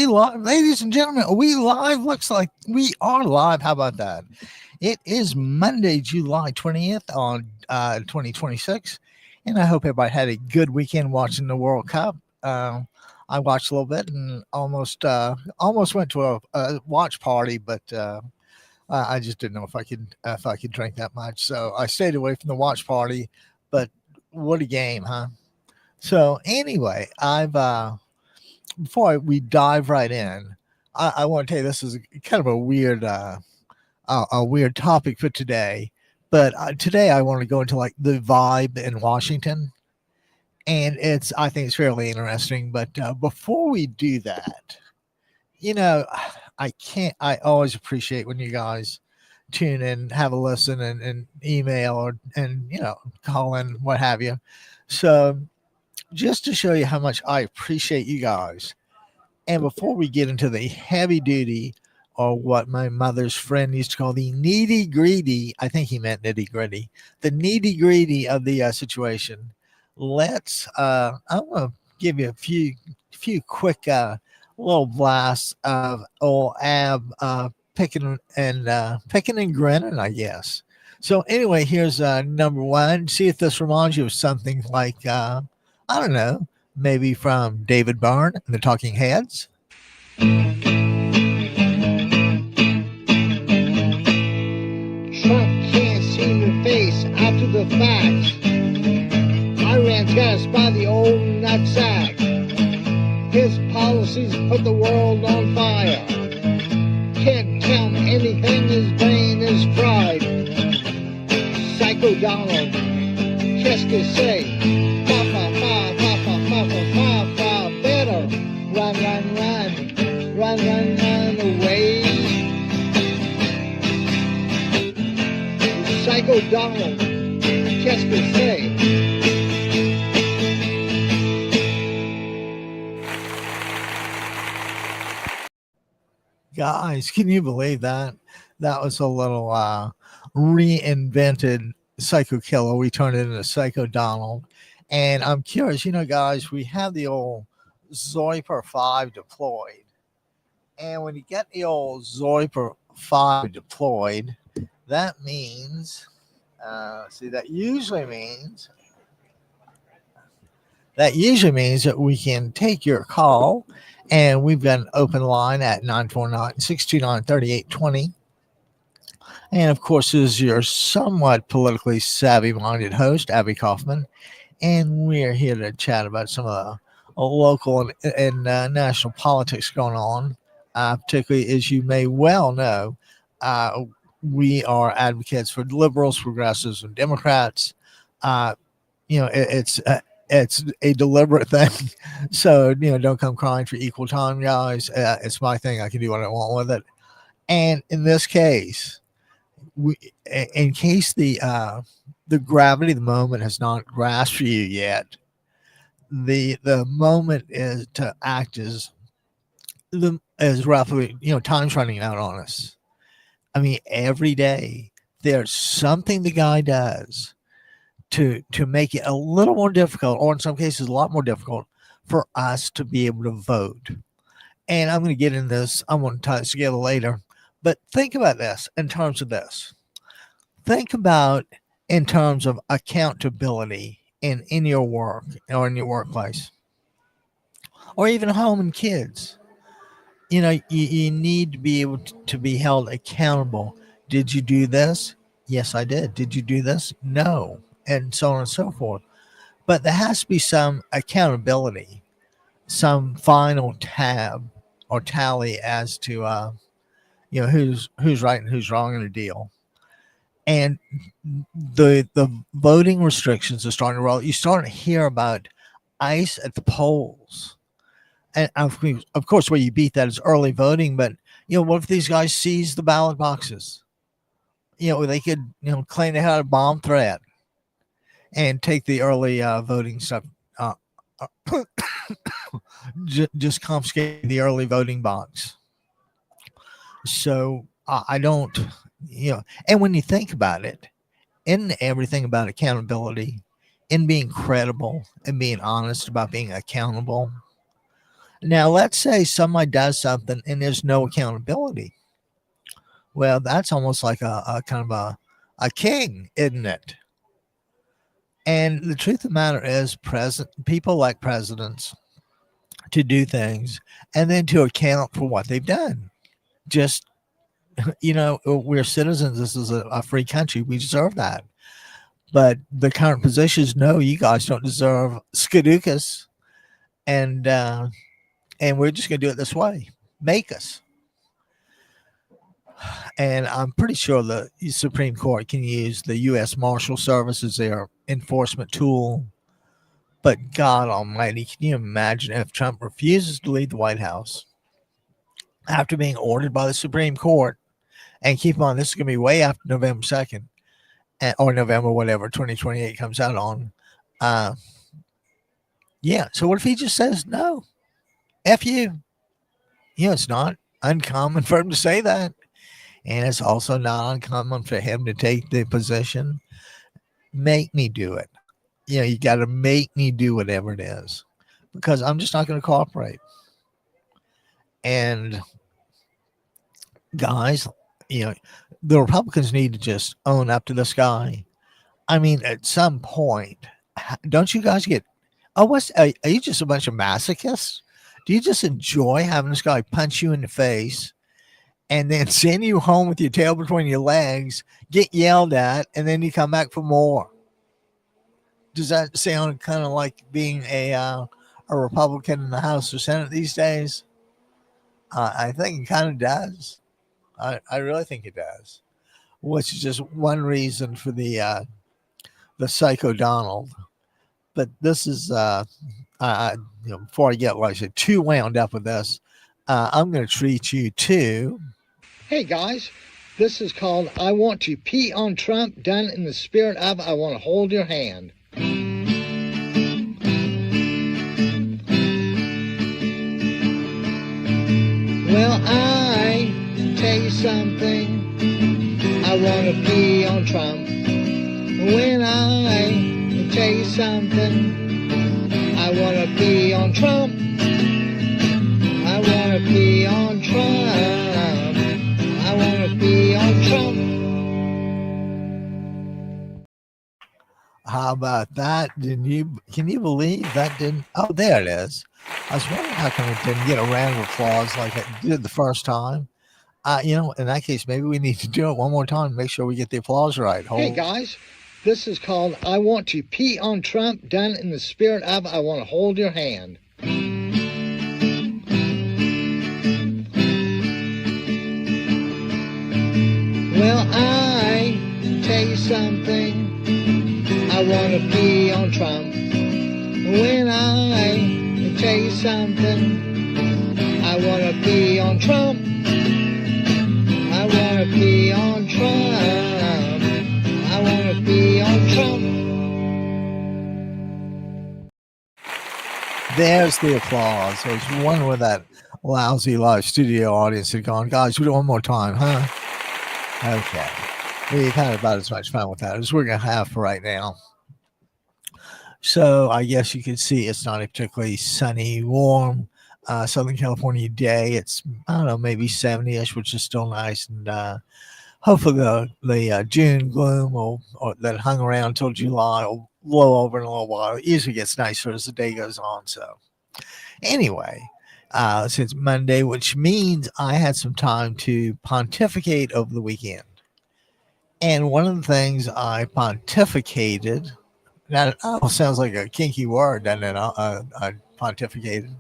live, ladies and gentlemen? Are we live? Looks like we are live. How about that? It is Monday, July 20th on 2026, and I hope everybody had a good weekend watching the World Cup. I watched a little bit and almost went to a watch party, but I just didn't know if I could drink that much, so I stayed away from the watch party. But what a game, huh? So anyway, I've we dive right in, I want to tell you this is kind of a weird topic for today. But today I want to go into like the vibe in Washington, and I think it's fairly interesting. But before we do that, you know, I can't. I always appreciate when you guys tune in, have a listen, and email and call in, what have you. So just to show you how much I appreciate you guys. And before we get into the heavy duty, or what my mother's friend used to call the nitty gritty, I think he meant nitty gritty, the nitty gritty of the situation, I'm going to give you a few quick little blasts of old Ab picking and grinning, I guess. So anyway, here's number one. See if this reminds you of something like, I don't know, maybe from David Byrne and the Talking Heads. Trump can't see your face after the fact. Iran's got us by the old nutsack. His policies put the world on fire. Can't count anything, his brain is fried. Psycho Donald, qu'est-ce que c'est? Better run away. Psycho Donald, qu'est-ce que c'est? Guys, can you believe that? That was a little reinvented Psycho Killer. We turned it into Psycho Donald. And I'm curious, guys, we have the old Zoiper 5 deployed. And when you get the old Zoiper 5 deployed, that means, that usually means that we can take your call, and we've got an open line at 949-629-3820. And of course, this is your somewhat politically savvy-minded host, Abby Kaufman, and we're here to chat about some of the local and national politics going on. Particularly, as you may well know, we are advocates for liberals, progressives, and Democrats. It's a deliberate thing. So, don't come crying for equal time, guys. It's my thing. I can do what I want with it. And in this case, in case the gravity of the moment has not grasped you yet, the moment is to act as roughly, time's running out on us. I mean, every day there's something the guy does to make it a little more difficult, or in some cases a lot more difficult, for us to be able to vote. And I'm going to get into this. I'm going to tie this together later. But think about this in terms of this. Think about in terms of accountability in your work or in your workplace, or even home and kids. You need to be able to be held accountable. Did you do this? Yes, I did. Did you do this? No. And so on and so forth. But there has to be some accountability, some final tab or tally as to who's right and who's wrong in a deal. And the voting restrictions are starting to roll. You start to hear about ICE at the polls. And of course, where you beat that is early voting. But, what if these guys seize the ballot boxes? They could, claim they had a bomb threat and take the early voting stuff. Just confiscate the early voting box. So I don't, and when you think about it, in everything about accountability, in being credible and being honest about being accountable, Now, let's say somebody does something and there's no accountability. Well, that's almost like a kind of a king, isn't it? And the truth of the matter is, people like presidents to do things and then to account for what they've done. Just, we're citizens. This is a free country. We deserve that. But the current positions, no, you guys don't deserve skadukas, and we're just going to do it this way. Make us. And I'm pretty sure the Supreme Court can use the U.S. Marshal Service as their enforcement tool. But God Almighty, can you imagine if Trump refuses to leave the White House after being ordered by the Supreme Court? And keep on, this is going to be way after November 2nd, or November, whatever, 2028 comes out on. Yeah, so what if he just says no? F you. It's not uncommon for him to say that. And it's also not uncommon for him to take the position, make me do it. You got to make me do whatever it is, because I'm just not going to cooperate. And guys, the Republicans need to just own up to this guy. I mean, at some point, don't you guys get, are you just a bunch of masochists? Do you just enjoy having this guy punch you in the face and then send you home with your tail between your legs, get yelled at, and then you come back for more? Does that sound kind of like being a Republican in the House or Senate these days? I think it kind of does. I really think it does, which is just one reason for the psycho Donald. But this is, before I get, like I said, too wound up with this, I'm going to treat you to. Hey guys, this is called I Want to Pee on Trump, done in the spirit of I Want to Hold Your Hand. Well, I tell you something, I want to pee on Trump. When I tell you something, I want to pee on Trump. I want to pee on Trump. I want to pee on Trump. How about that? Can you believe that didn't? Oh, there it is. I was wondering how come it didn't get a round of applause like it did the first time. In that case, maybe we need to do it one more time. Make sure we get the applause right. Hey guys, this is called I Want to Pee on Trump, done in the spirit of I Want to Hold Your Hand. Well, I tell you something, I want to pee on Trump. When I tell you something, I want to pee on Trump. I want to pee on Trump. I want to pee on Trump. There's the applause. There's one with that lousy live studio audience had gone, guys, we do it one more time, huh? Okay. We've had about as much fun with that as we're going to have for right now. So I guess you can see it's not a particularly sunny, warm Southern California day. It's, I don't know, maybe 70-ish, which is still nice. And hopefully the June gloom or that hung around until July will blow over in a little while. It usually gets nicer as the day goes on. So anyway, since Monday, which means I had some time to pontificate over the weekend. And one of the things I pontificated, now it almost sounds like a kinky word, doesn't it? I pontificated.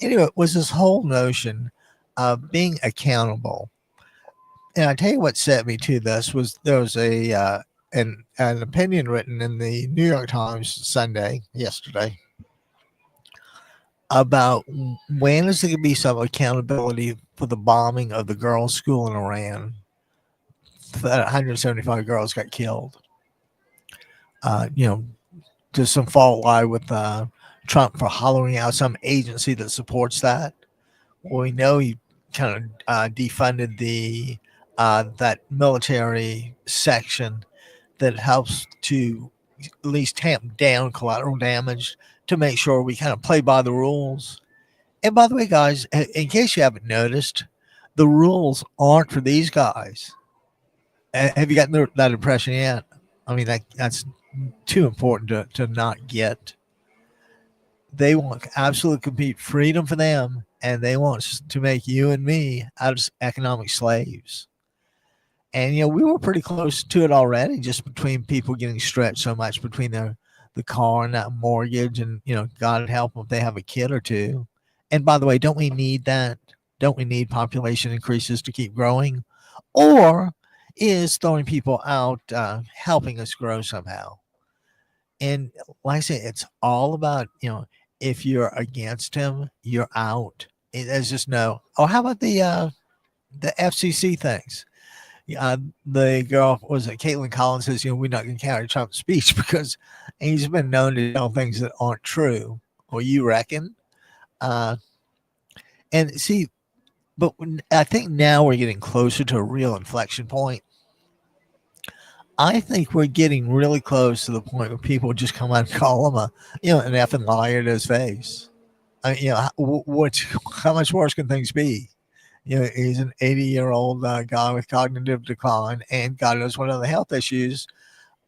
Anyway, it was this whole notion of being accountable. And I tell you what set me to this was there was an opinion written in the New York Times yesterday, about when is there going to be some accountability for the bombing of the girls' school in Iran. That 175 girls got killed. Does some fault lie with Trump for hollowing out some agency that supports that? Well, we know he kind of defunded the that military section that helps to at least tamp down collateral damage to make sure we kind of play by the rules. And by the way, guys, in case you haven't noticed, the rules aren't for these guys. Have you gotten that impression yet? I mean, that's too important to not get. They want absolute complete freedom for them, and they want to make you and me out of economic slaves. And we were pretty close to it already, just between people getting stretched so much between the car and that mortgage, and God help them if they have a kid or two. And by the way, don't we need that? Don't we need population increases to keep growing, or is throwing people out helping us grow somehow? And like I say, it's all about if you're against him, you're out. There's just no. Oh, how about the FCC things? The girl was it Caitlin Collins says, we're not going to carry Trump's speech because he's been known to tell things that aren't true. Well, you reckon? Uh, and see, but I think now we're getting closer to a real inflection point. I think we're getting really close to the point where people just come out and call him an effing liar to his face. I mean, how much worse can things be? He's an 80-year-old guy with cognitive decline, and God knows what other health issues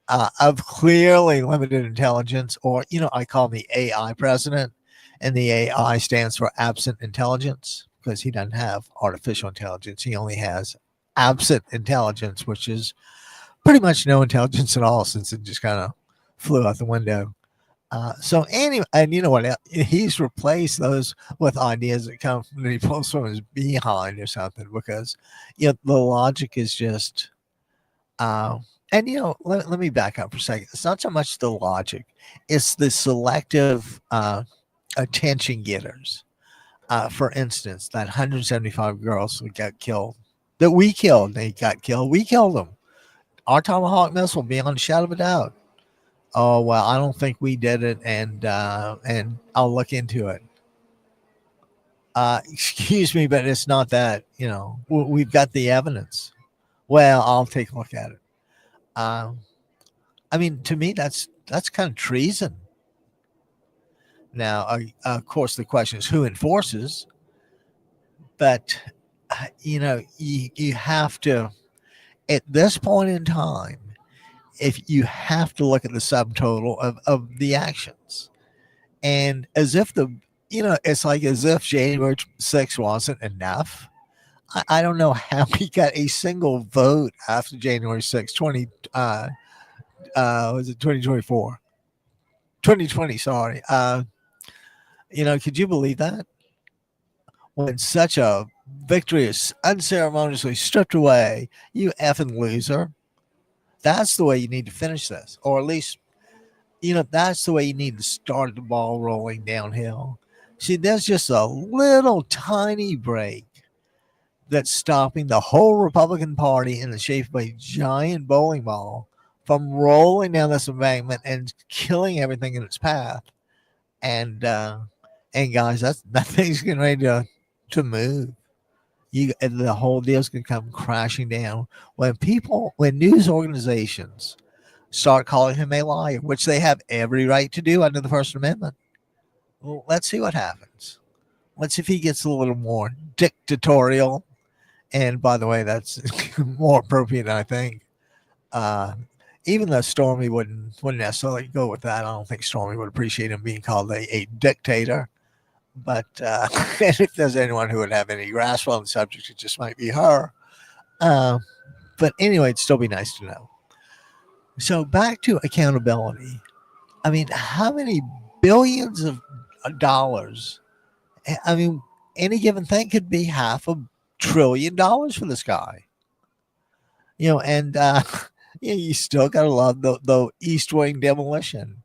of clearly limited intelligence, or, I call him the AI president, and the AI stands for absent intelligence because he doesn't have artificial intelligence. He only has absent intelligence, which is pretty much no intelligence at all since it just kind of flew out the window. So anyway, and you know what? He's replaced those with ideas that come from he pulls from his behind or something, because the logic is just. And let me back up for a second. It's not so much the logic; it's the selective attention getters. For instance, that 175 girls who got killed, that we killed, they got killed. We killed them. Our Tomahawk missile, beyond a shadow of a doubt. Oh well, I don't think we did it, and I'll look into it. Excuse me, but it's not that. We've got the evidence. Well, I'll take a look at it. I mean, to me, that's kind of treason. Now, of course, the question is who enforces. But you have to, at this point in time, if you have to look at the subtotal of the actions, and as if it's like as if January 6th wasn't enough. I don't know how we got a single vote after January 6th, was it 2024? 2020, sorry. Could you believe that? When such a victory is unceremoniously stripped away, you effing loser. That's the way you need to finish this, or at least, that's the way you need to start the ball rolling downhill. See, there's just a little tiny break that's stopping the whole Republican Party in the shape of a giant bowling ball from rolling down this embankment and killing everything in its path. And guys, that thing's getting ready to move. The whole deal's gonna come crashing down when news organizations start calling him a liar, which they have every right to do under the First Amendment. Well, let's see what happens. Let's see if he gets a little more dictatorial. And by the way, that's more appropriate, I think. Even though Stormy wouldn't necessarily go with that, I don't think Stormy would appreciate him being called a dictator. But and if there's anyone who would have any grasp on the subject, it just might be her. But anyway, it'd still be nice to know. So back to accountability. I mean, how many billions of dollars? I mean, any given thing could be $500 billion for this guy. And you still gotta love the East Wing demolition.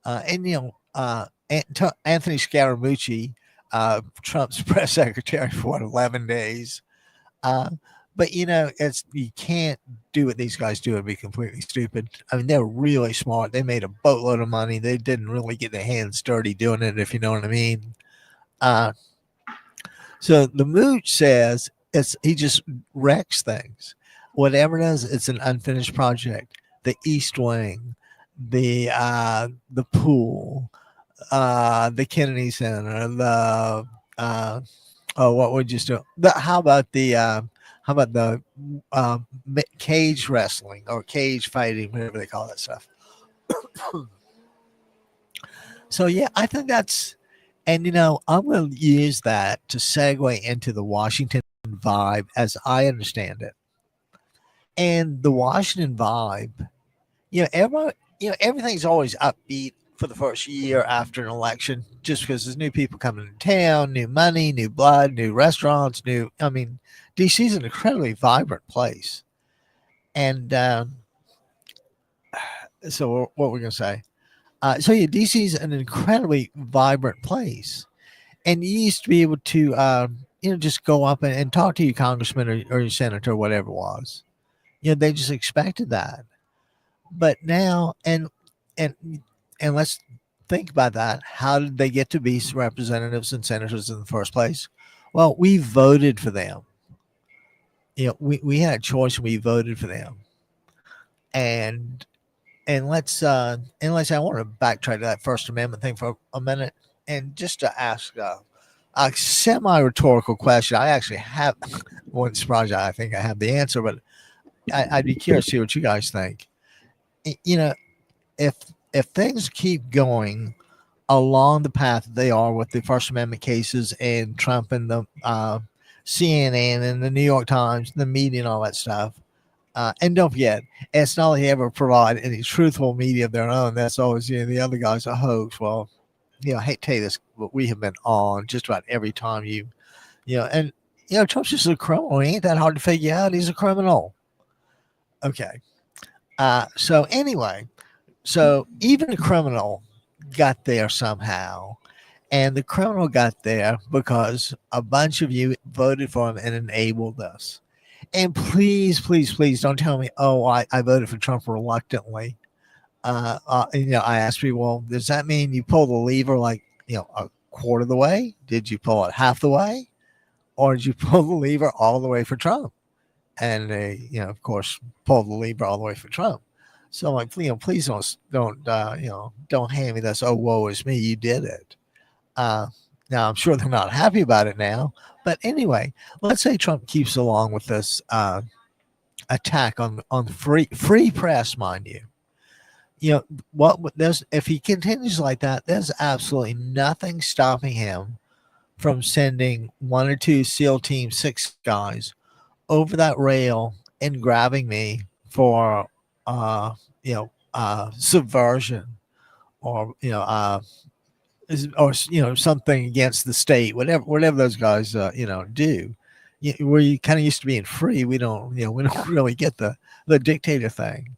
Anthony Scaramucci, Trump's press secretary for 11 days. But you can't do what these guys do and be completely stupid. I mean, they're really smart. They made a boatload of money. They didn't really get their hands dirty doing it, if you know what I mean. So the mooch says he just wrecks things. Whatever it is, it's an unfinished project. The East Wing, the pool, the Kennedy Center, the uh, oh, what would you do? How about the cage wrestling or cage fighting, whatever they call that stuff? So yeah, I think that's, and I'm going to use that to segue into the Washington vibe as I understand it. And the Washington vibe, everyone, everything's always upbeat for the first year after an election, just because there's new people coming to town, new money, new blood, new restaurants, I mean, DC is an incredibly vibrant place. And so what we're going to say. So yeah, DC is an incredibly vibrant place, and you used to be able to, just go up and talk to your congressman or your senator, or whatever it was. They just expected that. But now, and and let's think about that. How did they get to be representatives and senators in the first place? Well, we voted for them. We had a choice and we voted for them. And I want to backtrack to that First Amendment thing for a minute, and just to ask a semi-rhetorical question. I actually have one surprise. I think I have the answer, but I'd be curious to see what you guys think. You know, if if things keep going along the path they are with the First Amendment cases and Trump and the CNN and the New York Times, the media and all that stuff. And don't forget, it's not like they ever provide any truthful media of their own. That's always, the other guy's a hoax. Well, I hate to tell you this, but we have been on just about every time and Trump's just a criminal. He ain't that hard to figure out. He's a criminal. Okay. So anyway, so even a criminal got there somehow. And the criminal got there because a bunch of you voted for him and enabled us. And please, please, please don't tell me, oh, I voted for Trump reluctantly. I asked people, well, does that mean you pull the lever like, a quarter of the way? Did you pull it half the way? Or did you pull the lever all the way for Trump? And they, of course, pulled the lever all the way for Trump. So I'm like, please don't hand me this. Oh, woe is me. You did it. Now I'm sure they're not happy about it now, but anyway, let's say Trump keeps along with this attack on free press, mind you. What there's if he continues like that, there's absolutely nothing stopping him from sending one or two SEAL Team 6 guys over that rail and grabbing me for subversion, or something against the state, whatever those guys do. Where you kind of used to being free, we don't really get the dictator thing.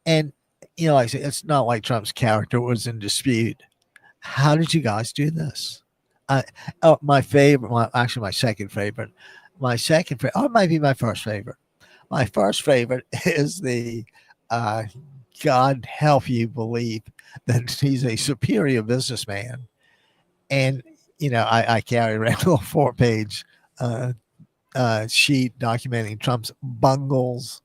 And like I said, it's not like Trump's character was in dispute. How did you guys do this? My favorite, actually my second favorite, or it might be my first favorite. My first favorite is the God help you believe that he's a superior businessman. And, I carry around a little 4-page sheet documenting Trump's bungles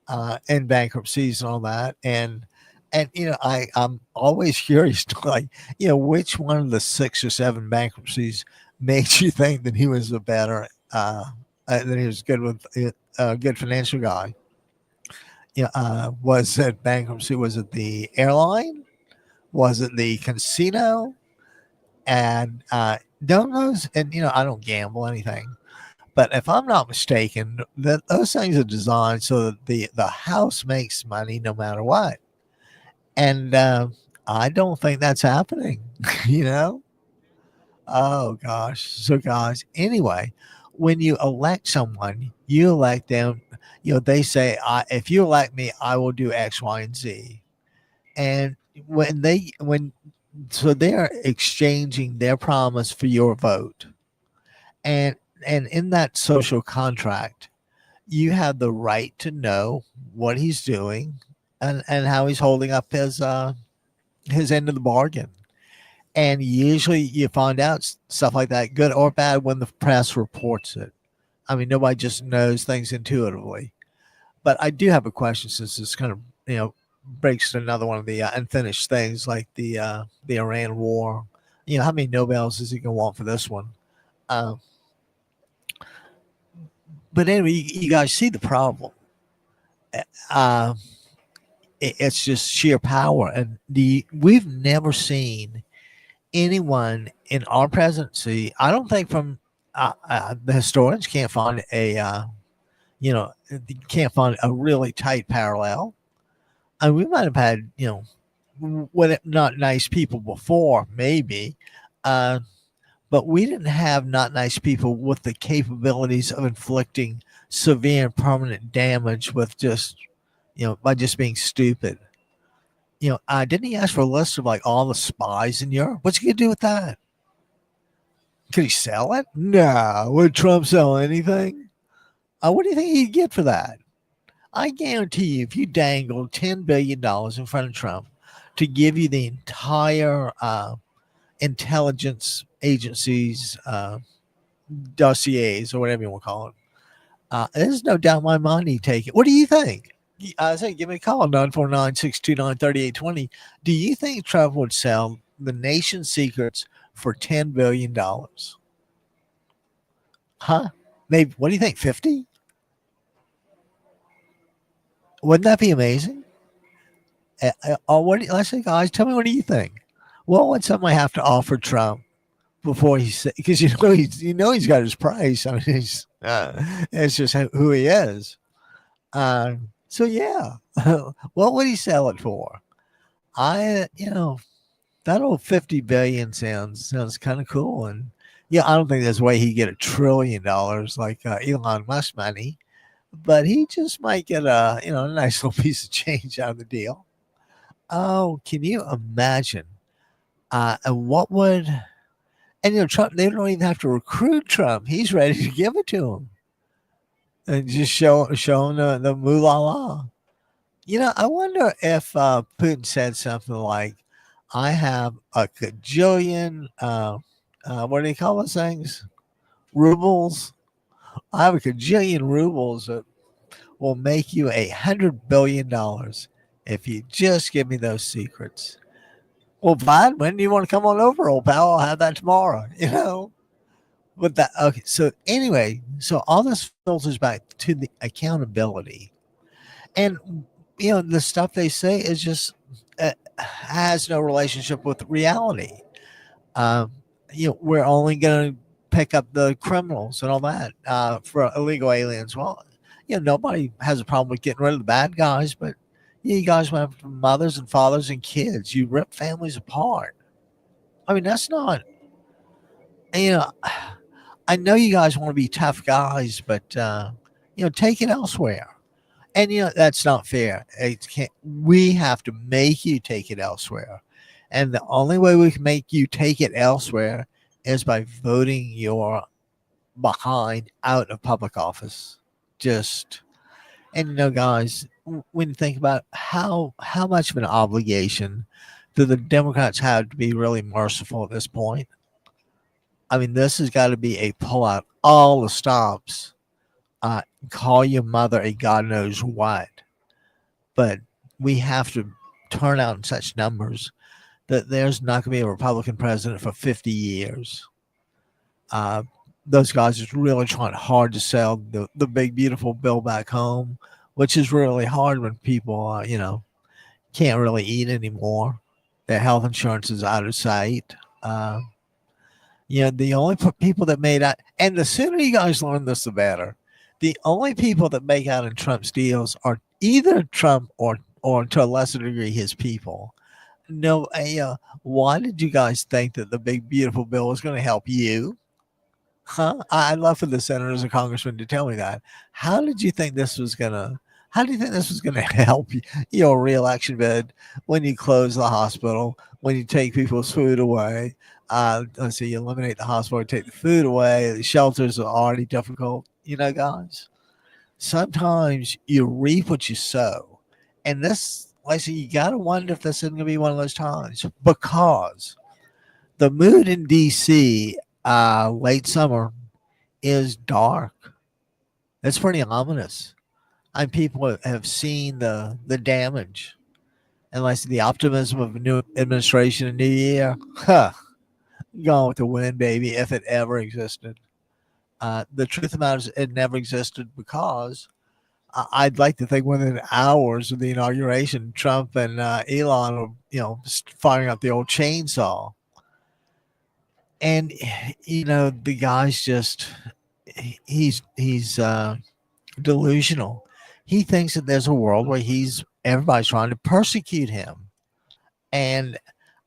and bankruptcies and all that. And I'm always curious to which one of the 6 or 7 bankruptcies made you think that he was a better, that he was good with a good financial guy. Was it bankruptcy? Was it the airline? Was it the casino? And donuts? And I don't gamble anything, but if I'm not mistaken, that those things are designed so that the house makes money no matter what. And I don't think that's happening. you know oh gosh. So guys, anyway, when you elect someone, you elect them. They say, if you elect me, I will do X, Y, and Z. And when so they're exchanging their promise for your vote. And in that social contract, you have the right to know what he's doing, and how he's holding up his end of the bargain. And usually you find out stuff like that, good or bad, when the press reports it. I mean, nobody just knows things intuitively. But I do have a question, since this kind of breaks to another one of the unfinished things, like the Iran war. How many Nobels is he going to want for this one? Uh, but anyway, you guys see the problem. Uh, it's just sheer power, and we've never seen anyone in our presidency. I don't think from the historians can't find can't find a really tight parallel. And we might have had what not nice people before, maybe, uh, but we didn't have not nice people with the capabilities of inflicting severe and permanent damage with just by just being stupid. Didn't he ask for a list of like all the spies in Europe? What's he gonna do with that? Could he sell it? No. Would Trump sell anything? What do you think he'd get for that? I guarantee you, if you dangled $10 billion in front of Trump to give you the entire intelligence agencies dossiers or whatever you want to call it, there's no doubt in my mind he'd take it. What do you think? I say, give me a call, 949-629-3820. Do you think Trump would sell the nation's secrets for $10 billion? Huh? Maybe, what do you think, 50? Wouldn't that be amazing? Let's say, guys, tell me, what do you think? What would somebody have to offer Trump before he said? Because he's got his price. I mean, it's just who he is. So yeah, what would he sell it for? That old 50 billion sounds kind of cool, and I don't think there's a way he'd get $1 trillion like Elon Musk money, but he just might get a nice little piece of change out of the deal. Oh, can you imagine? And what would Trump? They don't even have to recruit Trump. He's ready to give it to him, and just show him the moolah. I wonder if Putin said something like, "I have a gajillion. What do you call those things? Rubles. I have a gajillion rubles that will make you $100 billion if you just give me those secrets." Well, fine. When do you want to come on over, old pal? I'll have that tomorrow. But that okay. So anyway, so all this filters back to the accountability, and the stuff they say is just has no relationship with reality. Um, we're only going to pick up the criminals and all that for illegal aliens. Well, nobody has a problem with getting rid of the bad guys, but you guys went after mothers and fathers and kids. You rip families apart. I mean, that's not, you know, I know you guys want to be tough guys, but, take it elsewhere. And, that's not fair. We have to make you take it elsewhere. And the only way we can make you take it elsewhere is by voting your behind out of public office. And guys, when you think about how much of an obligation do the Democrats have to be really merciful at this point? I mean, this has got to be a pull out all the stops. Call your mother a God knows what. But we have to turn out in such numbers that there's not going to be a Republican president for 50 years. Those guys are really trying hard to sell the big, beautiful bill back home, which is really hard when people, can't really eat anymore. Their health insurance is out of sight. The only people that made out, and the sooner you guys learn this, the better. The only people that make out in Trump's deals are either Trump or to a lesser degree his people. No, why did you guys think that the big beautiful bill was going to help you? Huh? I'd love for the senators and congressmen to tell me that. How do you think this was gonna help your reelection bid when you close the hospital, when you take people's food away? Let's see, you eliminate the hospital, take the food away. The shelters are already difficult. Guys, sometimes you reap what you sow, and this, like I say, you gotta wonder if this isn't gonna be one of those times, because the mood in DC late summer is dark. It's pretty ominous. And people have seen the damage, and like the optimism of a new administration and new year. Huh. Gone with the Wind, baby, if it ever existed. The truth of the matter is, it never existed because I'd like to think within hours of the inauguration, Trump and Elon are, firing up the old chainsaw. And, the guy's just, he's delusional. He thinks that there's a world where everybody's trying to persecute him. And,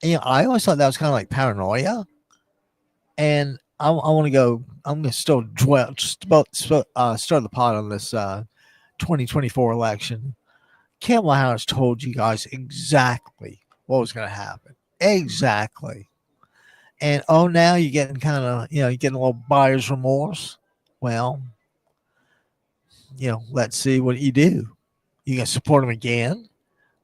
I always thought that was kind of like paranoia. And I want to go. I'm going to still stir the pot on this 2024 election. Kamala Harris told you guys exactly what was going to happen. Exactly. And now you're getting kind of, you're getting a little buyer's remorse. Well, let's see what you do. You can support him again.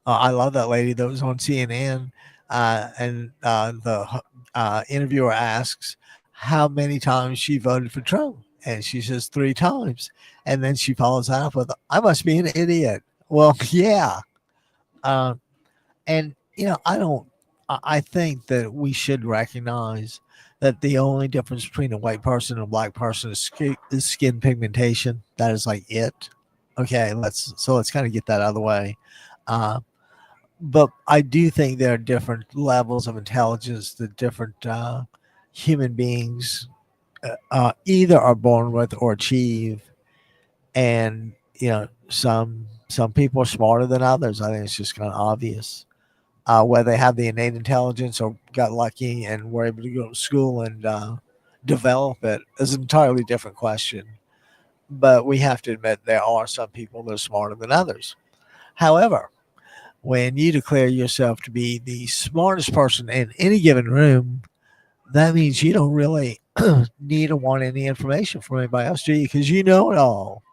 I love that lady that was on CNN, and the interviewer asks how many times she voted for Trump, and she says 3 times, and then she follows that up with, "I must be an idiot." Well, yeah, and I don't. I think that we should recognize that the only difference between a white person and a black person is skin pigmentation. That is like it. Okay, let's kind of get that out of the way. Uh, but I do think there are different levels of intelligence that different human beings either are born with or achieve, and some people are smarter than others. I think it's just kind of obvious. Whether they have the innate intelligence or got lucky and were able to go to school and develop it is an entirely different question. But we have to admit there are some people that are smarter than others. However, when you declare yourself to be the smartest person in any given room, that means you don't really need to want any information from anybody else, do you? Because you know it all.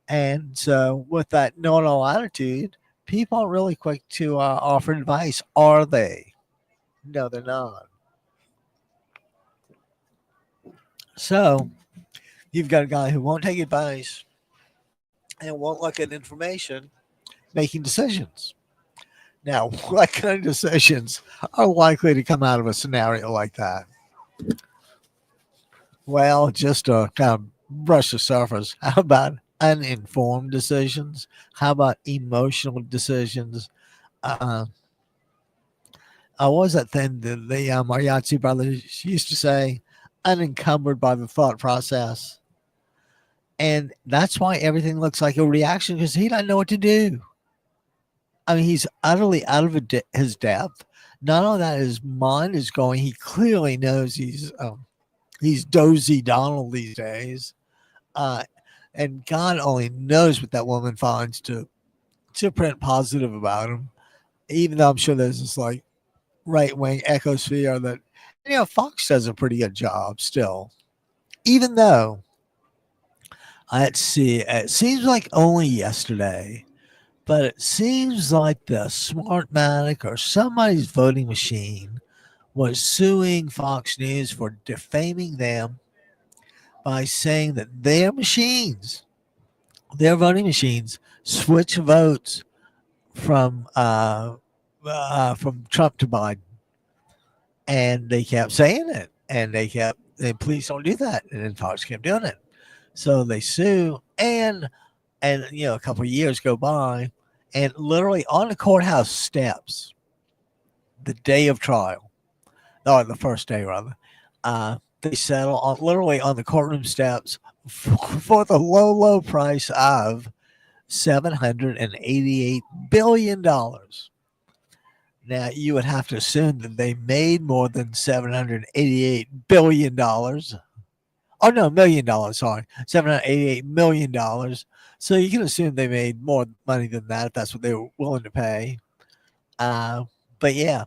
And so, with that know it all attitude, people are really quick to offer advice. Are they? No, they're not. So, you've got a guy who won't take advice and won't look at information making decisions. Now, what kind of decisions are likely to come out of a scenario like that? Well, just to kind of brush the surface, how about uninformed decisions? How about emotional decisions? Uh, what was that thing that the Mariachi brothers used to say? Unencumbered by the thought process. And that's why everything looks like a reaction, because he doesn't know what to do. I mean, he's utterly out of his depth. Not only that, his mind is going. He clearly knows he's dozy Donald these days, uh, and God only knows what that woman finds to print positive about him. Even though I'm sure there's this like right wing ecosphere that, and Fox does a pretty good job still. Even though, let's see, it seems like only yesterday, but it seems like the Smartmatic or somebody's voting machine was suing Fox News for defaming them by saying that their voting machines, switch votes from Trump to Biden, and they kept saying it, and please don't do that, and then Fox kept doing it. So they sue, and a couple of years go by, and literally on the courthouse steps, the day of trial, or the first day rather, they settle on literally on the courtroom steps for the low price of $788 billion. Now you would have to assume that they made more than $788 billion. Oh no, $1,000,000. Sorry, $788 million. So you can assume they made more money than that if that's what they were willing to pay. But yeah,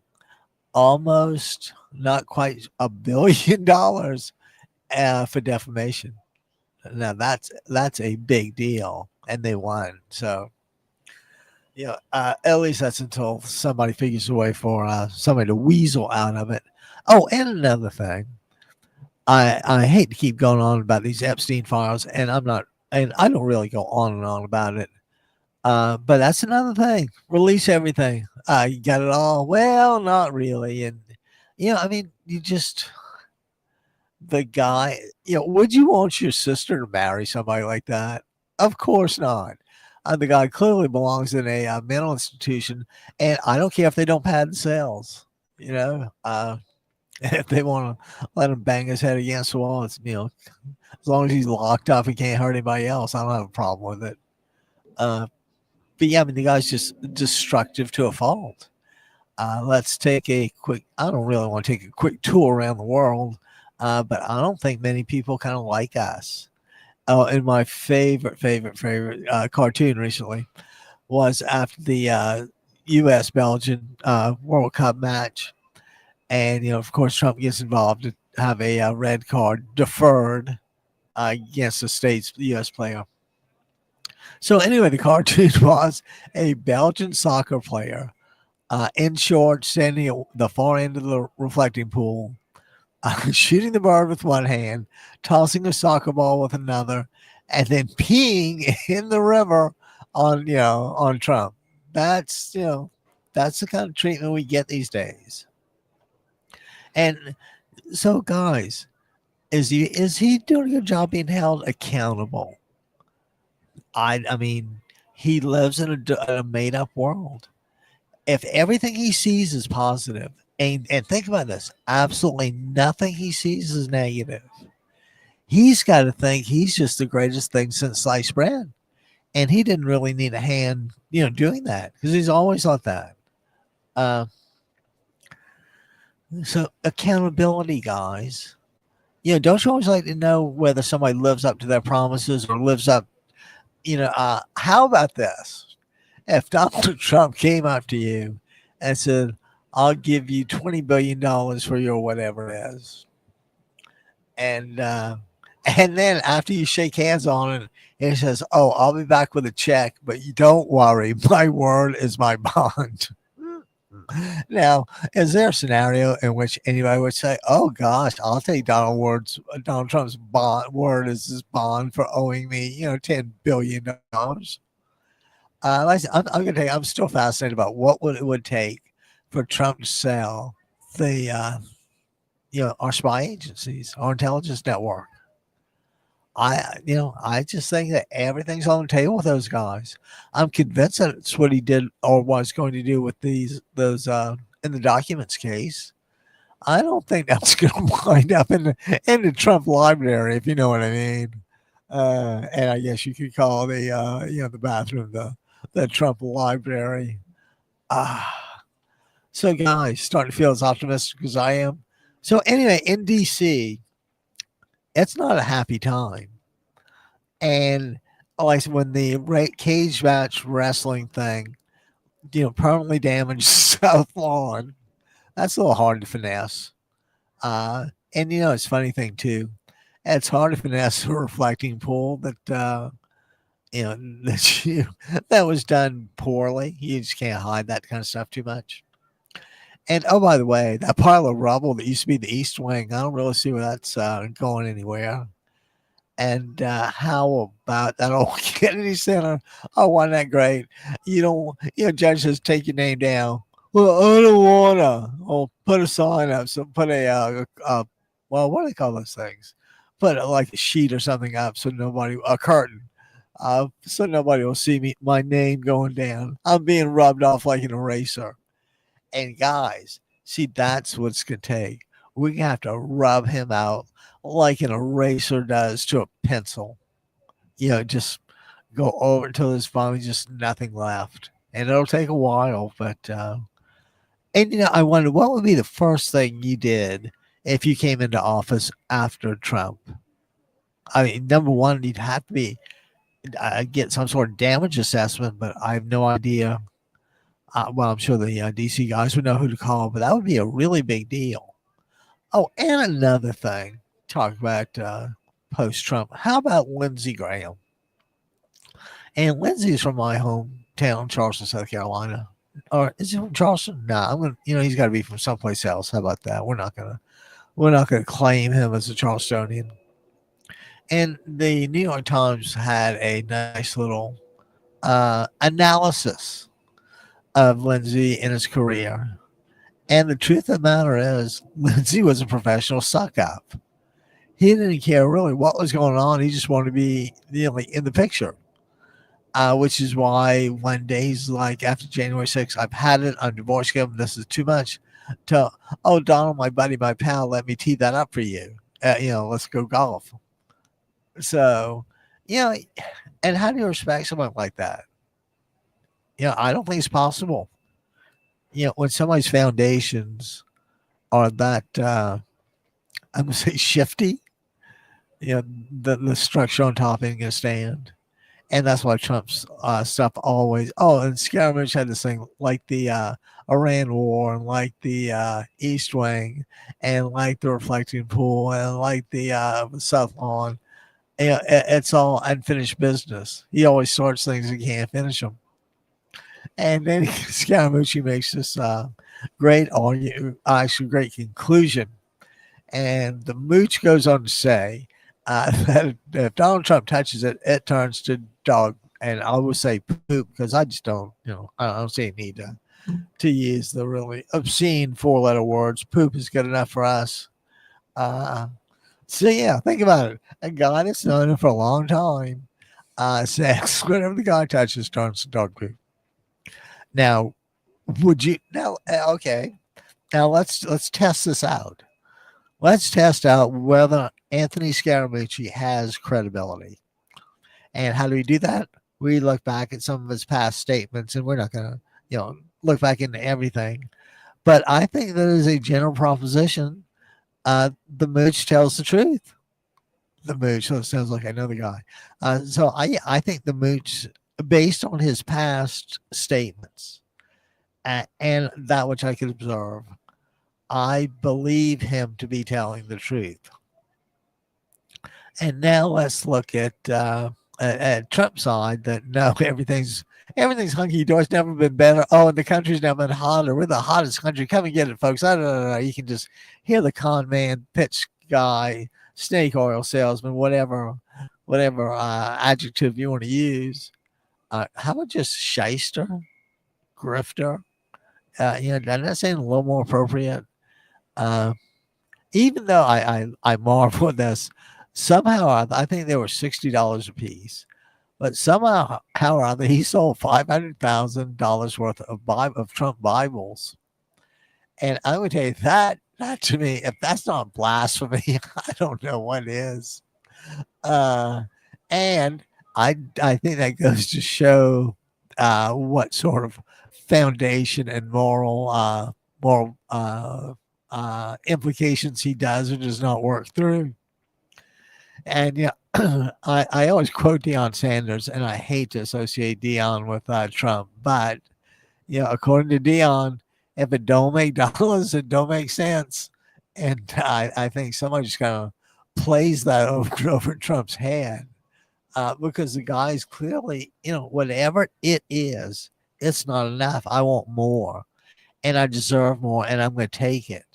almost not quite $1 billion for defamation. Now that's a big deal, and they won. So at least that's until somebody figures a way for somebody to weasel out of it. Oh, and another thing. I hate to keep going on about these Epstein files, and I don't really go on and on about it. But that's another thing. Release everything. You got it all. Well, not really. And I mean, you just the guy. Would you want your sister to marry somebody like that? Of course not. The guy clearly belongs in a mental institution, and I don't care if they don't pad the cells. If they want to let him bang his head against the wall, as long as he's locked up and can't hurt anybody else, I don't have a problem with it. Uh, but yeah, I mean, the guy's just destructive to a fault. Let's take a quick. I don't really want to take a quick tour around the world, but I don't think many people kind of like us. Oh, and my favorite cartoon recently was after the U.S. Belgian World Cup match, and of course Trump gets involved to have a red card deferred against the state's U.S. player. So anyway, the cartoon was a Belgian soccer player in shorts standing at the far end of the reflecting pool, shooting the bird with one hand, tossing a soccer ball with another, and then peeing in the river on Trump. That's that's the kind of treatment we get these days. And so, guys, is he doing a good job being held accountable? I mean, he lives in a made up world. If everything he sees is positive, and think about this, absolutely nothing he sees is negative. He's got to think he's just the greatest thing since sliced bread, and he didn't really need a hand, doing that because he's always like that. Uh, so accountability, guys. Don't you always like to know whether somebody lives up to their promises or lives up? How about this? If Donald Trump came up to you and said, "I'll give you $20 billion for your whatever it is," and and then after you shake hands on it, he says, "Oh, I'll be back with a check, but you don't worry, my word is my bond." Now, is there a scenario in which anybody would say, "Oh gosh, I'll take Donald Trump's word as his bond for owing me, $10 billion"? I'm going to tell you, I'm still fascinated about it would take for Trump to sell the, our spy agencies, our intelligence network. I just think that everything's on the table with those guys. I'm convinced that it's what he did or was going to do with those in the documents case. I don't think that's going to wind up in the Trump library, if you know what I mean. And I guess you could call the bathroom the Trump library. So guys, starting to feel as optimistic as I am. So anyway, in DC, it's not a happy time. And like when the cage match wrestling thing, permanently damaged South Lawn, that's a little hard to finesse. And it's a funny thing too. It's hard to finesse a reflecting pool that that was done poorly. You just can't hide that kind of stuff too much. And oh, by the way, that pile of rubble that used to be the East Wing, I don't really see where that's going anywhere. And how about that old Kennedy Center? Oh, wasn't that great? Judge says take your name down. Well, I don't wanna. Oh, put a sign up. So put well, what do they call those things? Put like a sheet or something up so a curtain, so nobody will see my name going down. I'm being rubbed off like an eraser. And guys, see, that's what's going to take. We're going to have to rub him out like an eraser does to a pencil. Just go over until there's finally just nothing left. And it'll take a while, but, I wonder what would be the first thing you did if you came into office after Trump? I mean, number one, you'd have to get some sort of damage assessment, but I have no idea. Well, I'm sure the DC guys would know who to call, but that would be a really big deal. Oh, and another thing, talk about post-Trump. How about Lindsey Graham? And Lindsey's from my hometown, Charleston, South Carolina. Or is he from Charleston? No, I'm gonna. He's got to be from someplace else. How about that? We're not gonna claim him as a Charlestonian. And the New York Times had a nice little analysis of Lindsey in his career. And the truth of the matter is, Lindsay was a professional suck up. He didn't care really what was going on. He just wanted to be, like, in the picture. Which is why one day he's like, after January 6th, I've had it. I'm divorcing him. This is too much. To, oh, Donald, my buddy, my pal, let me tee that up for you. Let's go golf. So, you know, and how do you respect someone like that? I don't think it's possible. When somebody's foundations are that, I'm going to say shifty, the structure on top ain't going to stand. And that's why Trump's stuff always. Oh, and Scaramouche had this thing like the Iran War, and like the East Wing, and like the reflecting pool, and like the South Lawn. It's all unfinished business. He always starts things and can't finish them. And then Scaramouche makes this great conclusion. And the mooch goes on to say that if Donald Trump touches it, it turns to dog. And I would say poop, because I just don't, I don't see a need to use the really obscene 4-letter words. Poop is good enough for us. So yeah, think about it. A guy that's known him for a long time says whatever the guy touches turns to dog poop. Now, would you now? Okay, now let's test this out. Let's test out whether Anthony Scaramucci has credibility. And how do we do that? We look back at some of his past statements, and we're not going to, look back into everything. But I think that as a general proposition, the mooch tells the truth. The mooch, so it sounds like I know the guy. So I think the mooch, based on his past statements and that which I could observe, I believe him to be telling the truth. And now let's look at Trump's side. That no, everything's hunky dory. It's never been better. Oh, and the country's never been hotter. We're the hottest country. Come and get it, folks. I don't know. You can just hear the con man, pitch guy, snake oil salesman, whatever adjective you want to use. How about just shyster, grifter? Doesn't that sound a little more appropriate? Even though I marvel at this, somehow I think they were $60 a piece, but somehow or other he sold $500,000 worth of Trump Bibles, and I would tell you that to me, if that's not blasphemy, I don't know what is. And I think that goes to show what sort of foundation and moral implications he does or does not work through. And I always quote Deion Sanders, and I hate to associate Deion with Trump, but according to Deion, if it don't make dollars, it don't make sense. And I think somebody just kind of plays that over Trump's head because the guy's clearly, whatever it is, it's not enough. I want more, and I deserve more, and I'm going to take it.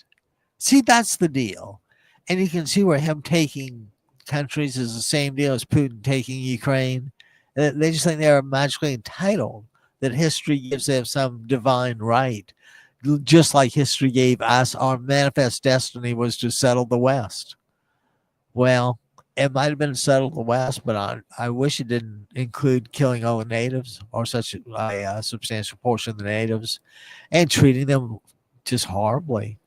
See, that's the deal. And you can see where him taking countries is the same deal as Putin taking Ukraine. They just think they're magically entitled, that history gives them some divine right, just like history gave us our manifest destiny was to settle the West. Well, it might have been settled the West, but I wish it didn't include killing all the natives or such a substantial portion of the natives and treating them just horribly.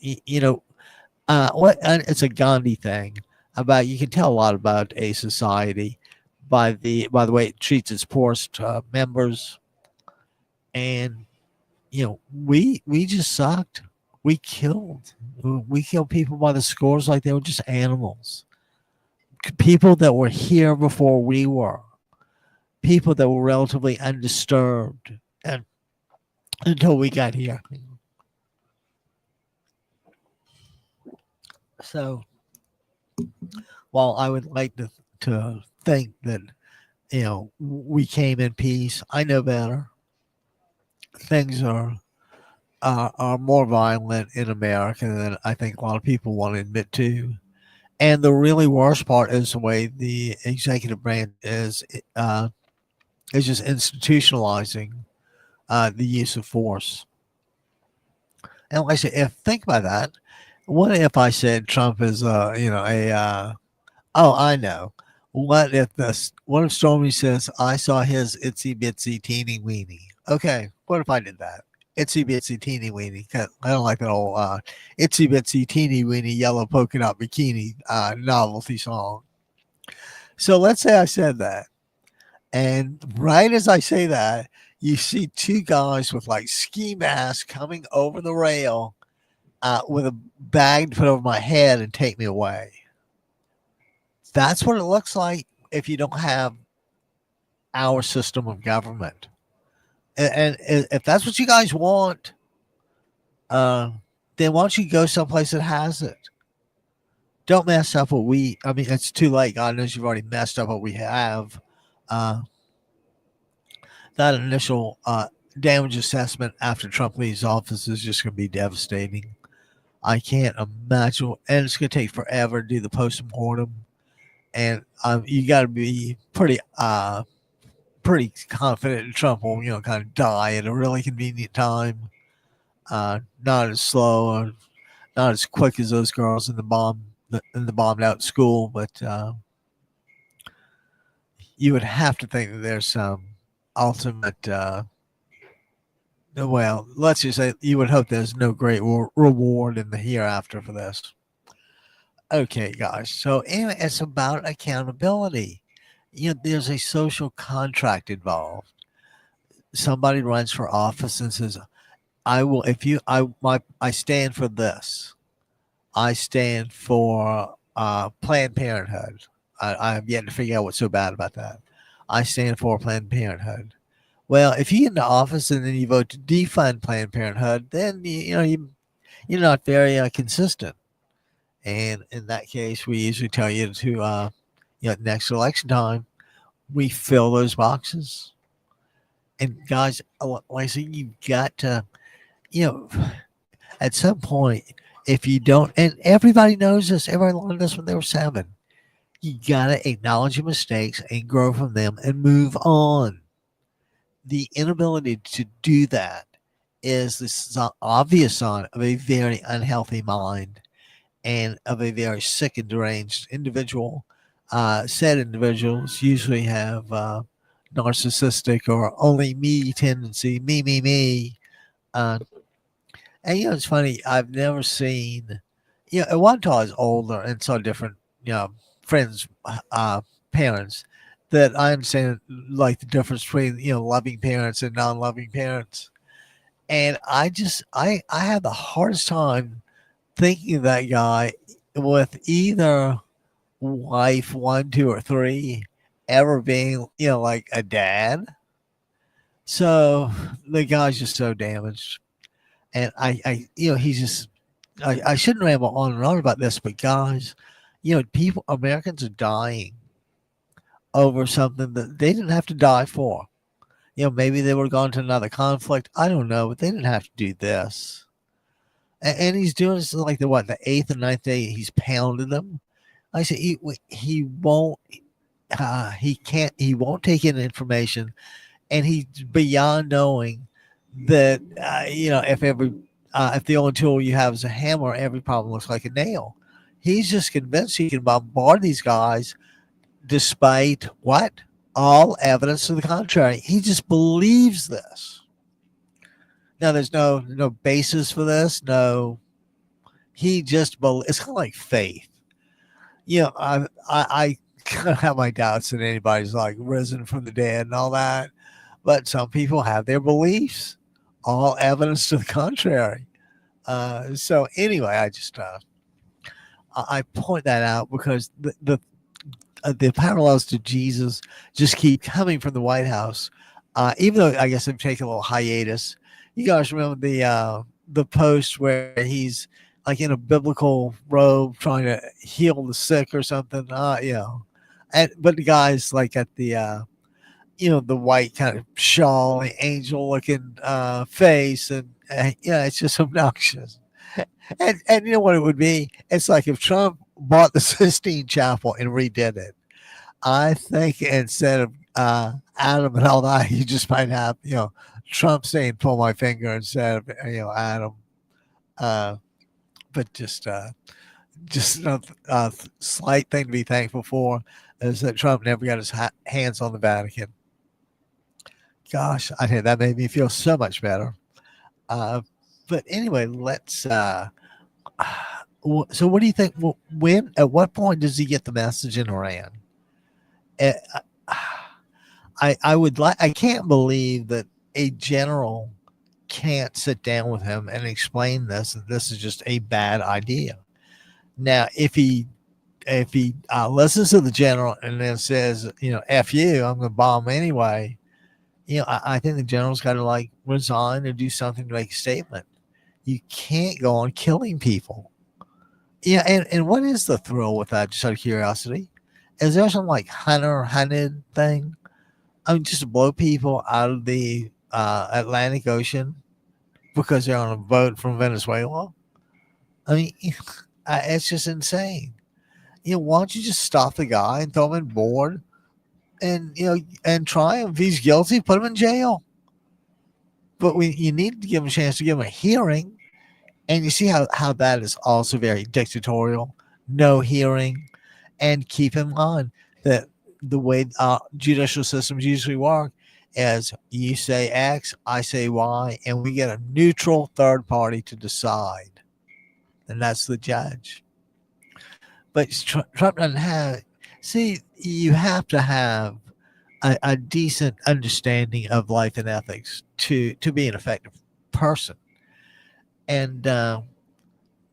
It's a Gandhi thing about, you can tell a lot about a society by the way it treats its poorest members. And we just sucked. We killed people by the scores like they were just animals. People that were here before we were, people that were relatively undisturbed and until we got here. So while I would like to think that, we came in peace, I know better. Things are more violent in America than I think a lot of people want to admit to. And the really worst part is the way the executive branch is just institutionalizing the use of force. And like I said, if think about that, what if I said Trump is, oh, I know. What if Stormy says I saw his itsy bitsy teeny weeny? Okay, what if I did that? Itsy bitsy teeny weeny. I don't like that old itsy bitsy teeny weeny yellow polka dot bikini novelty song. So let's say I said that, and right as I say that, you see two guys with like ski masks coming over the rail with a bag to put over my head and take me away. That's what it looks like if you don't have our system of government. And if that's what you guys want, uh, then why don't you go someplace that has it? Don't mess up what we. I mean, it's too late. God knows you've already messed up what we have. Uh, that initial damage assessment after Trump leaves office is just going to be devastating. I can't imagine, and it's going to take forever to do the post-mortem. And you got to be pretty confident Trump will, kind of die at a really convenient time. Not as slow or not as quick as those girls in the bombed out school, but you would have to think that there's some ultimate. Well, let's just say you would hope there's no great reward in the hereafter for this. Okay, guys. So anyway, it's about accountability. There's a social contract involved. Somebody runs for office and says, I will if you I stand for this. I stand for Planned Parenthood. I have yet to figure out what's so bad about that. I stand for Planned Parenthood. Well, if you get into office and then you vote to defund Planned Parenthood, then you're not very consistent. And in that case, we usually tell you to next election time we fill those boxes. And guys, like I said, you've got to you know at some point, if you don't, and everybody knows this, everybody learned this when they were 7, you gotta acknowledge your mistakes and grow from them and move on. The inability to do that is the obvious sign of a very unhealthy mind and of a very sick and deranged individual. Said individuals usually have narcissistic or only me tendency, me. Uh, And it's funny. I've never seen, at one time I was older and saw different, friends, parents that I understand like the difference between, loving parents and non-loving parents. And I had the hardest time thinking of that guy with either wife 1, 2, or 3 ever being, like a dad. So the guy's just so damaged. And he's just, I shouldn't ramble on and on about this, but guys, Americans are dying over something that they didn't have to die for. Maybe they would have gone to another conflict. I don't know, but they didn't have to do this. And he's doing this like the 8th and 9th day he's pounded them. I say he won't, he won't take in information, and he's beyond knowing that if the only tool you have is a hammer, every problem looks like a nail. He's just convinced he can bombard these guys despite what? All evidence to the contrary. He just believes this. Now there's no basis for this. No, he just it's kind of like faith. I kind of have my doubts that anybody's like risen from the dead and all that, but some people have their beliefs. All evidence to the contrary. So anyway, I just I point that out because the parallels to Jesus just keep coming from the White House. Even though I guess they've taken a little hiatus. You guys remember the post where he's like in a biblical robe trying to heal the sick or something. But the guy's like at the the white kind of shawl, angel looking face. And it's just obnoxious. And you know what it would be? It's like if Trump bought the Sistine Chapel and redid it. I think instead of Adam and all that, you just might have, Trump saying, pull my finger instead of, Adam. Uh, but just a slight thing to be thankful for is that Trump never got his hands on the Vatican. Gosh, I think that made me feel so much better. Uh, but anyway, let's. So, what do you think? When, at what point does he get the message in Iran? Uh, I would like. I can't believe that a general can't sit down with him and explain this. And this is just a bad idea. Now, if he listens to the general and then says, "F you, I'm going to bomb anyway," I think the general's got to like resign or do something to make a statement. You can't go on killing people. Yeah, and what is the thrill with that? Just out of curiosity, is there some like hunted thing? I mean, just to blow people out of the Atlantic Ocean because they're on a boat from Venezuela? I mean, it's just insane. Why don't you just stop the guy and throw him in board and and try him? If he's guilty, put him in jail. But you need to give him a chance to give him a hearing. And you see how that is also very dictatorial. No hearing. And keep in mind that the way judicial systems usually work is you say X, I say Y, and we get a neutral third party to decide. And that's the judge. But Trump doesn't have. See, you have to have a decent understanding of life and ethics to be an effective person, and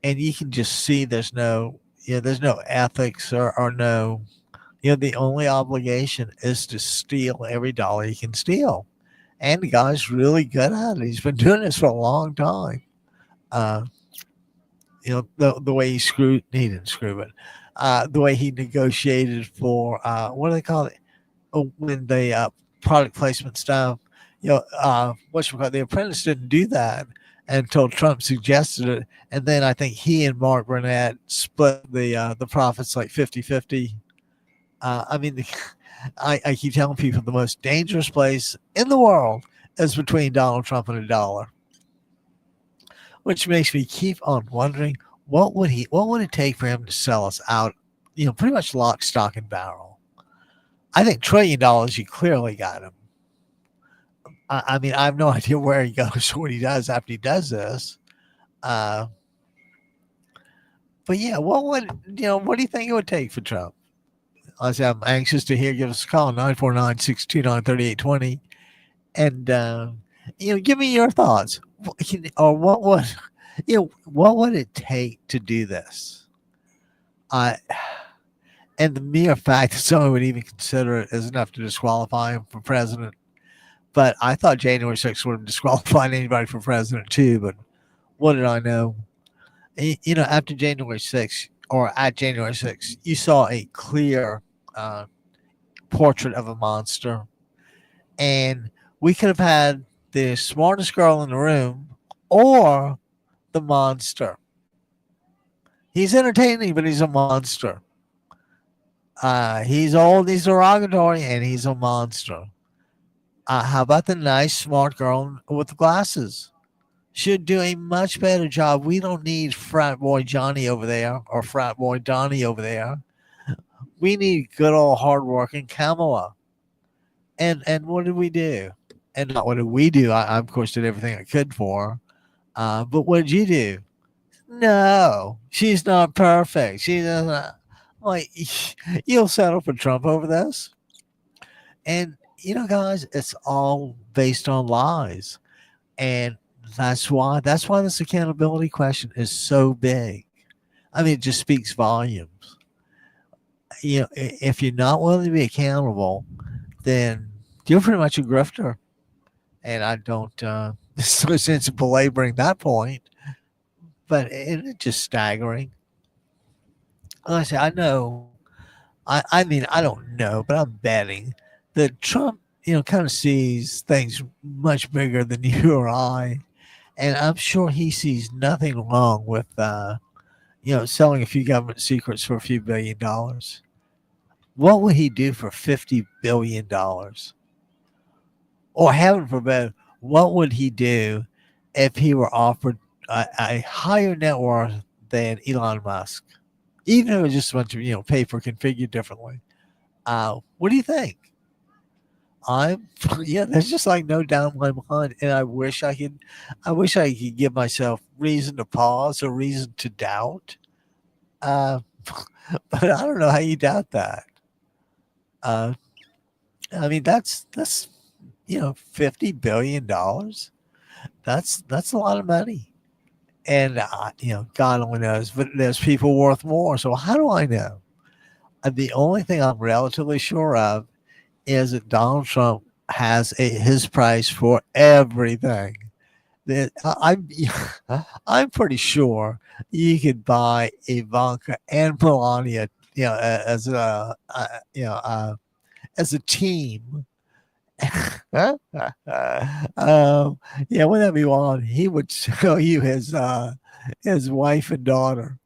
you can just see there's no ethics or no. The only obligation is to steal every dollar he can steal, and the guy's really good at it. He's been doing this for a long time. Uh, the way he didn't screw it. The way he negotiated for what do they call it? When the product placement stuff, the Apprentice didn't do that until Trump suggested it, and then I think he and Mark Burnett split the profits like 50-50. I mean, I keep telling people the most dangerous place in the world is between Donald Trump and a dollar, which makes me keep on wondering what would it take for him to sell us out, pretty much lock, stock, and barrel. I think $1 trillion, you clearly got him. I mean, I have no idea where he goes or what he does after he does this. But yeah, what do you think it would take for Trump? I say I'm anxious to hear. Give us a call 949-629-3820, and give me your thoughts. Or what would it take to do this? And the mere fact that someone would even consider it is enough to disqualify him for president. But I thought January 6th would have disqualified anybody for president too. But what did I know? After January 6th or at January 6th, you saw a clear portrait of a monster. And we could have had the smartest girl in the room or the monster. He's entertaining, but he's a monster. He's old, he's derogatory, and he's a monster. How about the nice, smart girl with the glasses? Should do a much better job. We don't need frat boy Johnny over there or frat boy Donnie over there. We need good old hardworking Kamala. And what did we do? And not what did we do? I of course did everything I could for her. But what did you do? No, she's not perfect. She doesn't. Like, you'll settle for Trump over this. And guys, it's all based on lies. And that's why this accountability question is so big. I mean, it just speaks volumes. If you're not willing to be accountable, then you're pretty much a grifter. And I don't, there's no sense of belaboring that point, but it's just staggering. Like I say, I know, I mean, I don't know, but I'm betting that Trump, kind of sees things much bigger than you or I. And I'm sure he sees nothing wrong with, selling a few government secrets for a few $1 billion. What would he do for $50 billion? Or heaven forbid, what would he do if he were offered a higher net worth than Elon Musk, even if it was just a bunch of paper configured differently. What do you think? I'm yeah. There's just like no doubt in my mind, and I wish I could give myself reason to pause or reason to doubt. Uh, but I don't know how you doubt that. Uh, I mean, that's $50 billion. That's a lot of money, and God only knows. But there's people worth more. So how do I know? The only thing I'm relatively sure of is that Donald Trump has his price for everything. I'm pretty sure you could buy Ivanka and Melania, as a team. um, yeah, wouldn't that be wild? He would show you his wife and daughter.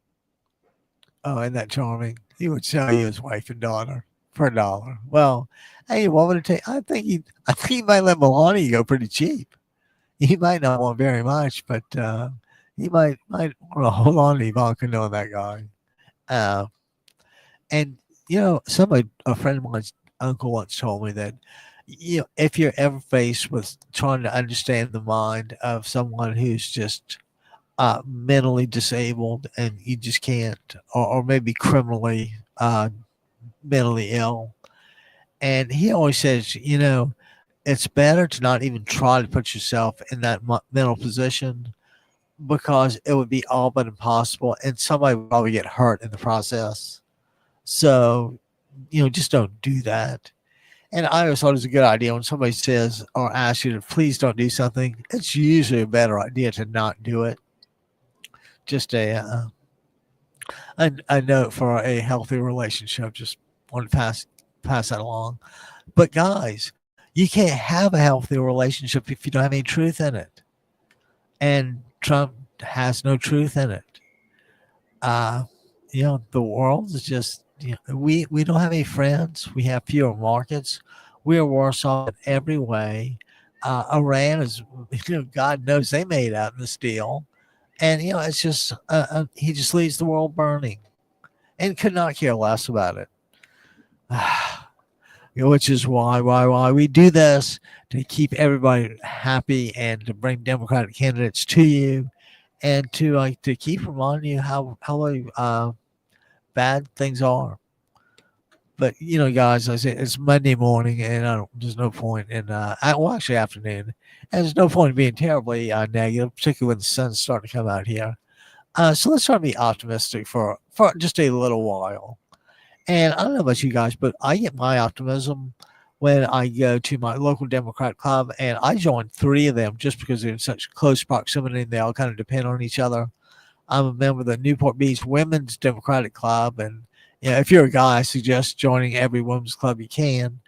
Oh, isn't that charming? He would show you his wife and daughter for $1. Well, hey, what would it take? I think he might let Melania go pretty cheap. He might not want very much, but he might want to hold on to Ivanka knowing that guy. Uh, and somebody, a friend of mine's uncle once told me that if you're ever faced with trying to understand the mind of someone who's just mentally disabled and you just can't, or maybe criminally mentally ill, and he always says, it's better to not even try to put yourself in that mental position because it would be all but impossible and somebody would probably get hurt in the process. So, just don't do that. And I always thought it was a good idea when somebody says or asks you to please don't do something, it's usually a better idea to not do it. Just a note for a healthy relationship. Just want to pass that along. But guys, you can't have a healthy relationship if you don't have any truth in it. And Trump has no truth in it. Uh, the world is just we don't have any friends. We have fewer markets. We are worse off in every way. Iran is, God knows they made out in this deal, and it's just he just leaves the world burning, and could not care less about it. Which is why we do this, to keep everybody happy and to bring Democratic candidates to you, and to keep reminding you how bad things are. But guys, I say it's Monday morning, and there's no point in well, actually afternoon, and there's no point in being terribly negative, particularly when the sun's starting to come out here. So let's try to be optimistic for just a little while. And I don't know about you guys, but I get my optimism when I go to my local Democrat club, and I join three of them just because they're in such close proximity and they all kind of depend on each other. I'm a member of the Newport Beach Women's Democratic Club, and if you're a guy, I suggest joining every women's club you can.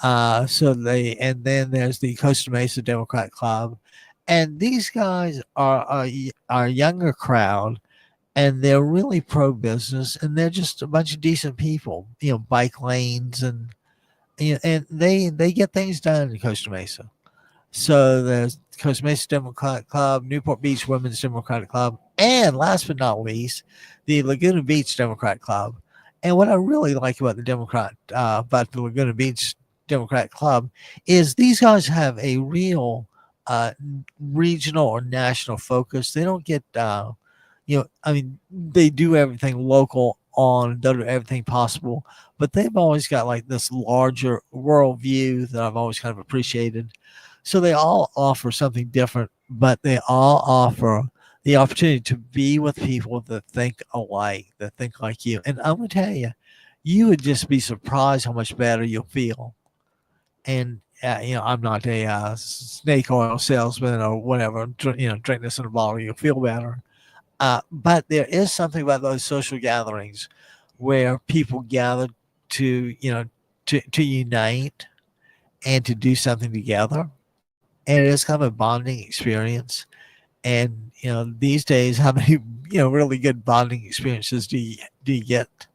And then there's the Costa Mesa Democrat Club, and these guys are a younger crowd, and they're really pro business, and they're just a bunch of decent people. Bike lanes, and and they get things done in Costa Mesa. So there's Costa Mesa Democratic Club, Newport Beach Women's Democratic Club, and last but not least, the Laguna Beach Democratic Club. And what I really like about about the Laguna Beach Democratic Club is these guys have a real uh, regional or national focus. They don't get, I mean, they do everything local on, they do everything possible, but they've always got like this larger worldview that I've always kind of appreciated. So they all offer something different, but they all offer the opportunity to be with people that think alike, that think like you. And I'm going to tell you, you would just be surprised how much better you'll feel. And, I'm not a snake oil salesman or whatever, drink this in a bottle, you'll feel better. But there is something about those social gatherings where people gather to, to unite and to do something together. And it is kind of a bonding experience. And these days, how many really good bonding experiences do you get?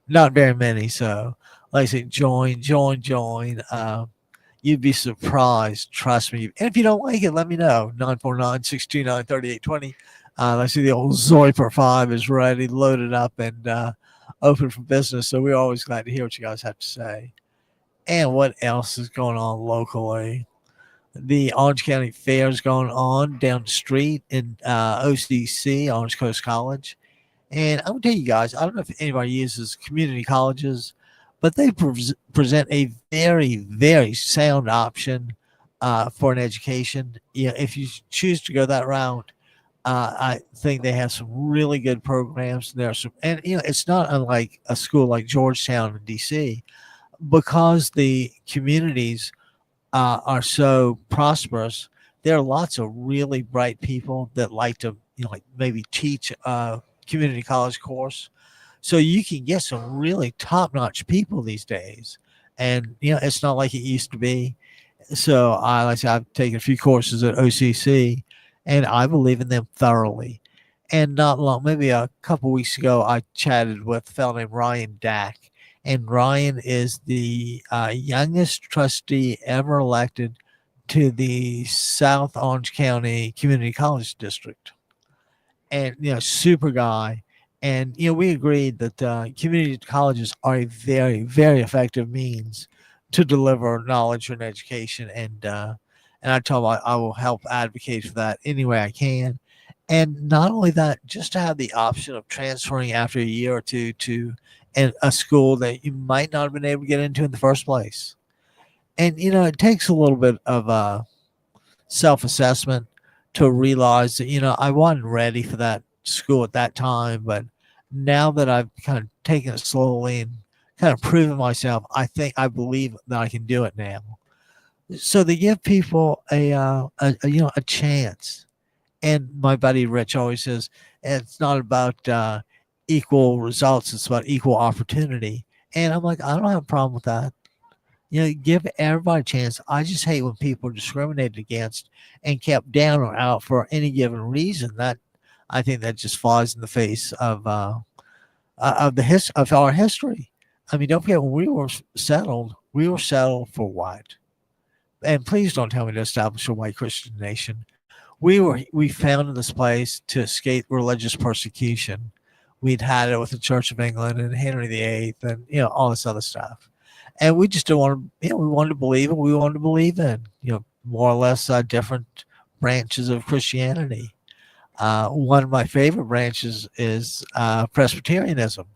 Not very many. So, like I say, join. You'd be surprised. Trust me. And if you don't like it, let me know. 949-629-3820. I see the old Zoiper 5 is ready, loaded up, and open for business. So we're always glad to hear what you guys have to say. And what else is going on locally? The Orange County Fair is going on down the street in OCC, Orange Coast College. And I'm going to tell you guys, I don't know if anybody uses community colleges, but they present a very, very sound option for an education. If you choose to go that route, I think they have some really good programs. There are some, and it's not unlike a school like Georgetown in DC, because the communities are so prosperous. There are lots of really bright people that like to, like maybe teach a community college course. So you can get some really top-notch people these days, and it's not like it used to be. So like I said, I've taken a few courses at OCC, and I believe in them thoroughly. And not long, maybe a couple weeks ago, I chatted with a fellow named Ryan Dack, and Ryan is the youngest trustee ever elected to the South Orange County Community College District. And super guy. And we agreed that community colleges are a very, very effective means to deliver knowledge and education. And I told him I will help advocate for that any way I can. And not only that, just to have the option of transferring after a year or two to a school that you might not have been able to get into in the first place. And it takes a little bit of self-assessment to realize that I wasn't ready for that school at that time, but now that I've kind of taken it slowly and kind of proven myself, I believe that I can do it now. So they give people a chance. And my buddy Rich always says it's not about equal results; it's about equal opportunity. And I'm like, I don't have a problem with that. Give everybody a chance. I just hate when people are discriminated against and kept down or out for any given reason. That I think that just flies in the face of our history. I mean, don't forget, when we were settled for what? And please don't tell me to establish a white Christian nation. We founded this place to escape religious persecution. We'd had it with the Church of England and Henry VIII and all this other stuff. And we just don't want to, we wanted to believe in, we wanted to believe in, more or less different branches of Christianity. One of my favorite branches is Presbyterianism.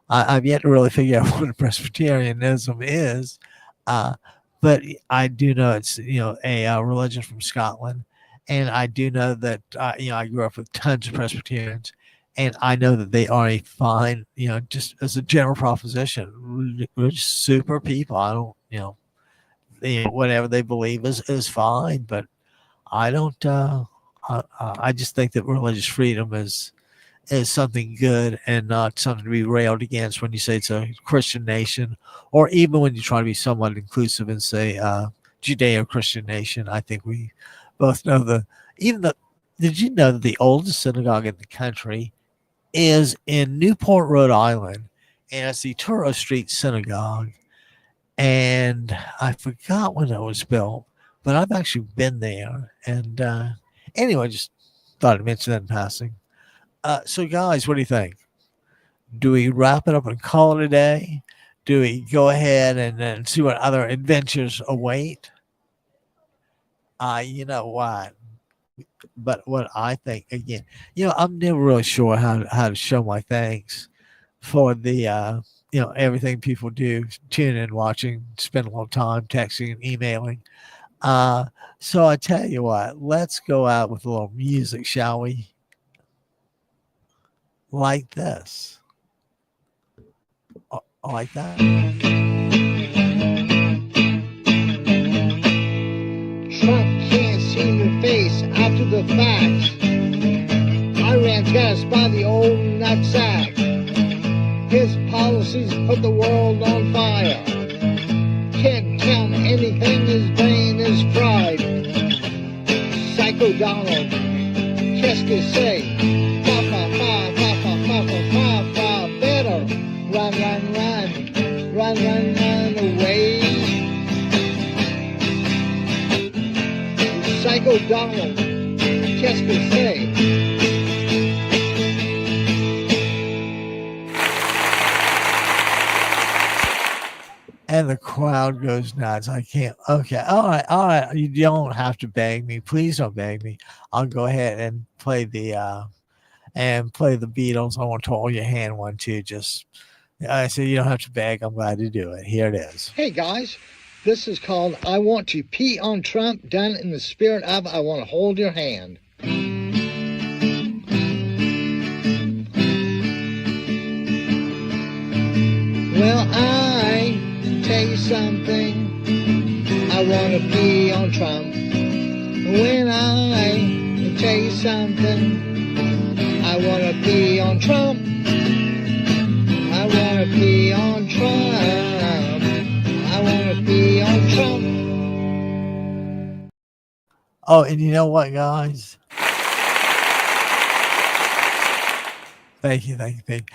I've yet to really figure out what Presbyterianism is, but I do know it's a religion from Scotland, and I do know that I grew up with tons of Presbyterians, and I know that they are a fine, just as a general proposition, we're just super people. I don't, whatever they believe is fine, but I don't. I just think that religious freedom is something good and not something to be railed against when you say it's a Christian nation, or even when you try to be somewhat inclusive and say Judeo-Christian nation. I think we both know did you know that the oldest synagogue in the country is in Newport, Rhode Island, and it's the Turo Street Synagogue. And I forgot when it was built, but I've actually been there. And anyway, just thought I'd mention that in passing. So guys, what do you think? Do we wrap it up and call it a day? Do we go ahead and see what other adventures await? You know what? But what I think, again, I'm never really sure how to show my thanks for the everything people do, tuning in, watching, spend a little time texting and emailing. So I tell you what, let's go out with a little music, shall we? Like this. Like that. Trump can't see your face after the fact. Iran's got us by the old nutsack. His policies put the world on fire. Can't count anything, his brain is fried. Psycho Donald, qu'est-ce que c'est? Fa fa fa fa fa fa fa fa fa. Better run, run, run, run, run, run away. Psycho Donald, qu'est-ce que c'est? And the crowd goes nuts. I can't. Okay. All right. You don't have to beg me. Please don't beg me. I'll go ahead and play the Beatles. I want to hold your hand one too. Just I said you don't have to beg. I'm glad to do it. Here it is. Hey guys, this is called I Want to Pee on Trump, done in the spirit of I Want to Hold Your Hand. Well, I tell you something, I want to pee on Trump. When I tell you something, I want to pee on Trump. I want to pee on Trump. I want to pee on Trump. Oh, and you know what, guys? Thank you. I think,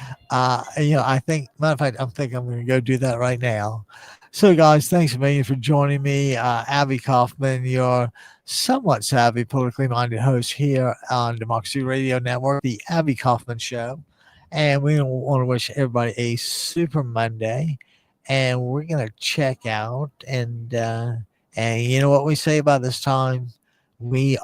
matter of fact, I'm going to go do that right now. So, guys, thanks a million for joining me. Abby Kaufman, your somewhat savvy, politically minded host here on Democracy Radio Network, the Abby Kaufman Show. And we want to wish everybody a super Monday. And we're going to check out. And you know what we say about this time? We